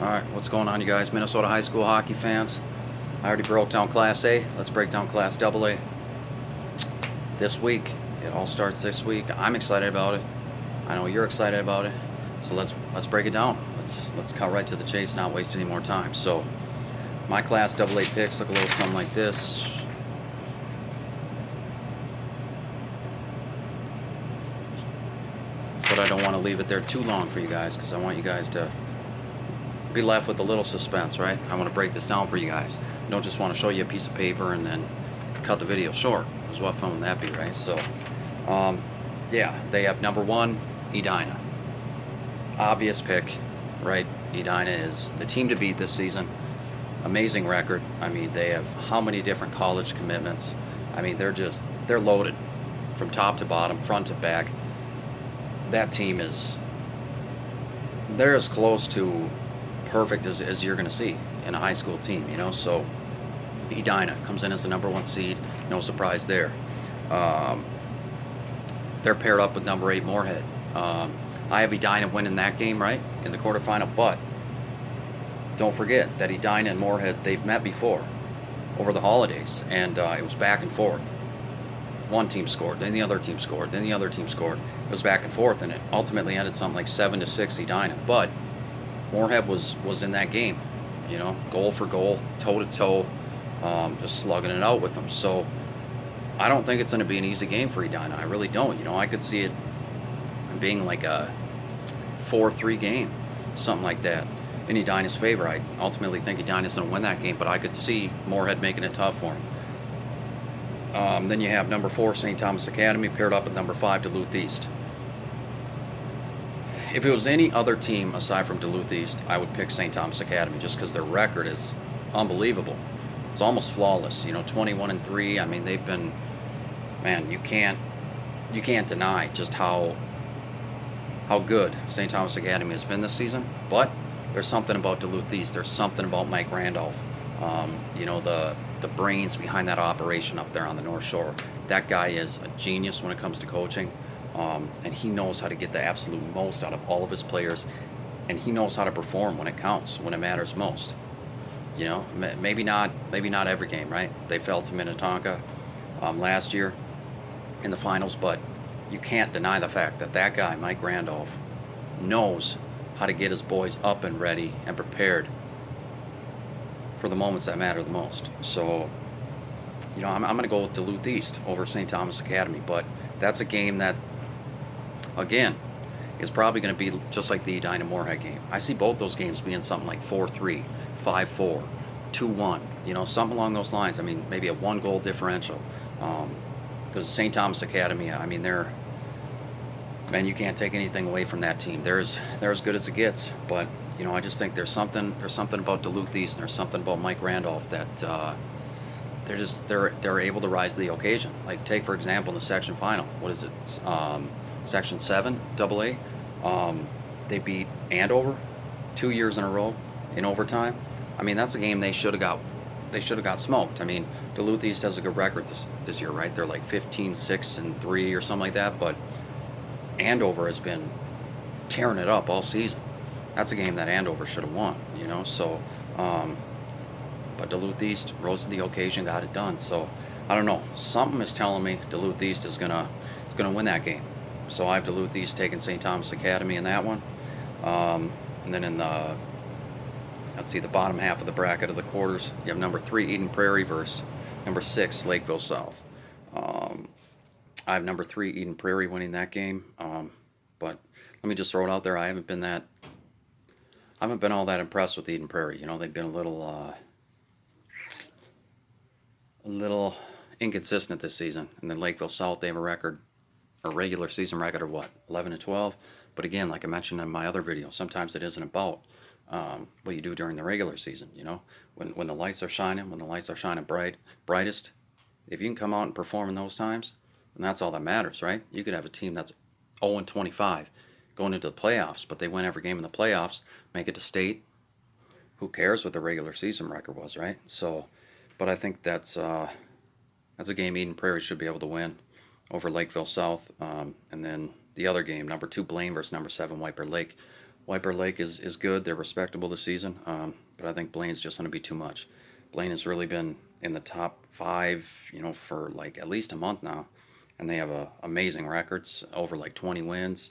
Alright, what's going on, you guys? Minnesota high school hockey fans. I already broke down Class A. Let's break down Class AA. This week. It all starts this week. I'm excited about it. I know you're excited about it. So let's break it down. Let's cut right to the chase, not waste any more time. So my Class AA picks look a little something like this. But I don't want to leave it there too long for you guys because I want you guys to be left with a little suspense, right? I want to break this down for you guys. I don't just want to show you a piece of paper and then cut the video short. Because what fun would that be, right? So, yeah, they have number 1, Edina. Obvious pick, right? Edina is the team to beat this season. Amazing record. I mean, they have how many different college commitments? I mean, they're loaded from top to bottom, front to back. That team they're as close to perfect as you're going to see in a high school team, you know. So Edina comes in as the number 1 seed, no surprise there. They're paired up with number 8 Moorhead. I have Edina winning that game, right, in the quarterfinal, but don't forget that Edina and Moorhead, they've met before over the holidays, and it was back and forth. One team scored, then the other team scored, then the other team scored. It was back and forth, and it ultimately ended something like 7-6 Edina. But Moorhead was in that game, you know, goal for goal, toe to toe, just slugging it out with them. So I don't think it's going to be an easy game for Edina. I really don't. You know, I could see it being like a 4-3 game, something like that, in Edina's favor. I ultimately think Edina's going to win that game, but I could see Moorhead making it tough for him. Then you have number 4 St. Thomas Academy paired up with number 5 Duluth East. If it was any other team aside from Duluth East, I would pick St. Thomas Academy just because their record is unbelievable. It's almost flawless, you know, 21-3. I mean, they've been, man, you can't deny just how good St. Thomas Academy has been this season. But there's something about Duluth East. There's something about Mike Randolph. You know, the brains behind that operation up there on the North Shore. That guy is a genius when it comes to coaching. And he knows how to get the absolute most out of all of his players, and he knows how to perform when it counts, when it matters most. You know, maybe not every game, right? They fell to Minnetonka last year in the finals, but you can't deny the fact that that guy, Mike Randolph, knows how to get his boys up and ready and prepared for the moments that matter the most. So, you know, I'm going to go with Duluth East over St. Thomas Academy, but that's a game that, again, is probably going to be just like the Edina Moorhead game. I see both those games being something like 4-3, 5-4, 2-1, you know, something along those lines. I mean, maybe a 1-goal differential. Because St. Thomas Academy, I mean, man, you can't take anything away from that team. They're as good as it gets. But, you know, I just think there's something about Duluth East, and there's something about Mike Randolph that they're able to rise to the occasion. Like, take for example the section final. What is it? Section 7 AA. They beat Andover 2 years in a row in overtime. I mean, that's a game they should have got smoked. I mean, Duluth East has a good record this year, right? They're like 15-6-3 or something like that. But Andover has been tearing it up all season. That's a game that Andover should have won, you know. So, but Duluth East rose to the occasion, got it done. So, I don't know. Something is telling me Duluth East is gonna win that game. So I have Duluth East taking St. Thomas Academy in that one. And then in the, let's see, the bottom half of the bracket of the quarters, you have number 3 Eden Prairie versus number 6 Lakeville South. I have number 3 Eden Prairie winning that game. But let me just throw it out there. I haven't been all that impressed with Eden Prairie. You know, they've been a little inconsistent this season. And then Lakeville South, they have a regular season record of what, 11-12. But again, like I mentioned in my other video, sometimes it isn't about what you do during the regular season. You know, when the lights are shining, brightest, if you can come out and perform in those times, then that's all that matters, right? You could have a team that's 0-25 going into the playoffs, but they win every game in the playoffs, make it to state. Who cares what the regular season record was, right? So, but I think that's a game Eden Prairie should be able to win over Lakeville South. And then the other game, number 2 Blaine versus number 7 White Bear Lake. White Bear Lake is good. They're respectable this season, but I think Blaine's just going to be too much. Blaine has really been in the top 5, for like at least a month now, and they have amazing records, over like 20 wins.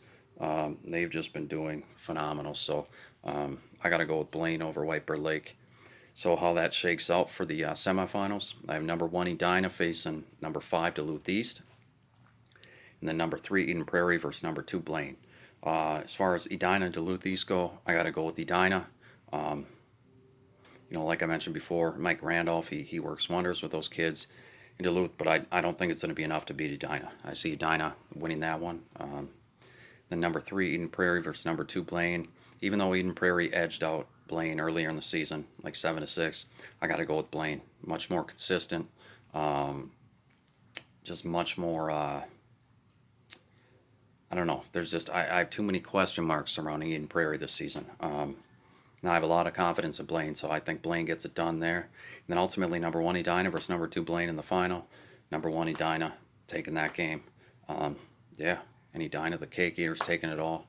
They've just been doing phenomenal. So I got to go with Blaine over White Bear Lake. So how that shakes out for the semifinals, I have number 1 Edina facing number 5 Duluth East, and then number 3 Eden Prairie versus number 2 Blaine. As far as Edina and Duluth East go, I got to go with Edina. Like I mentioned before, Mike Randolph, he works wonders with those kids in Duluth, but I don't think it's going to be enough to beat Edina. I see Edina winning that one. Then number 3 Eden Prairie versus number 2 Blaine. Even though Eden Prairie edged out Blaine earlier in the season, like 7-6, I got to go with Blaine. Much more consistent, just much more. I don't know. There's just I have too many question marks surrounding Eden Prairie this season. Now I have a lot of confidence in Blaine, so I think Blaine gets it done there. And then ultimately, number 1 Edina versus number 2 Blaine in the final. Number 1 Edina taking that game. Yeah, and Edina, the cake eaters, taking it all.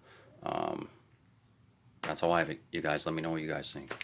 That's how I have it. You guys, let me know what you guys think.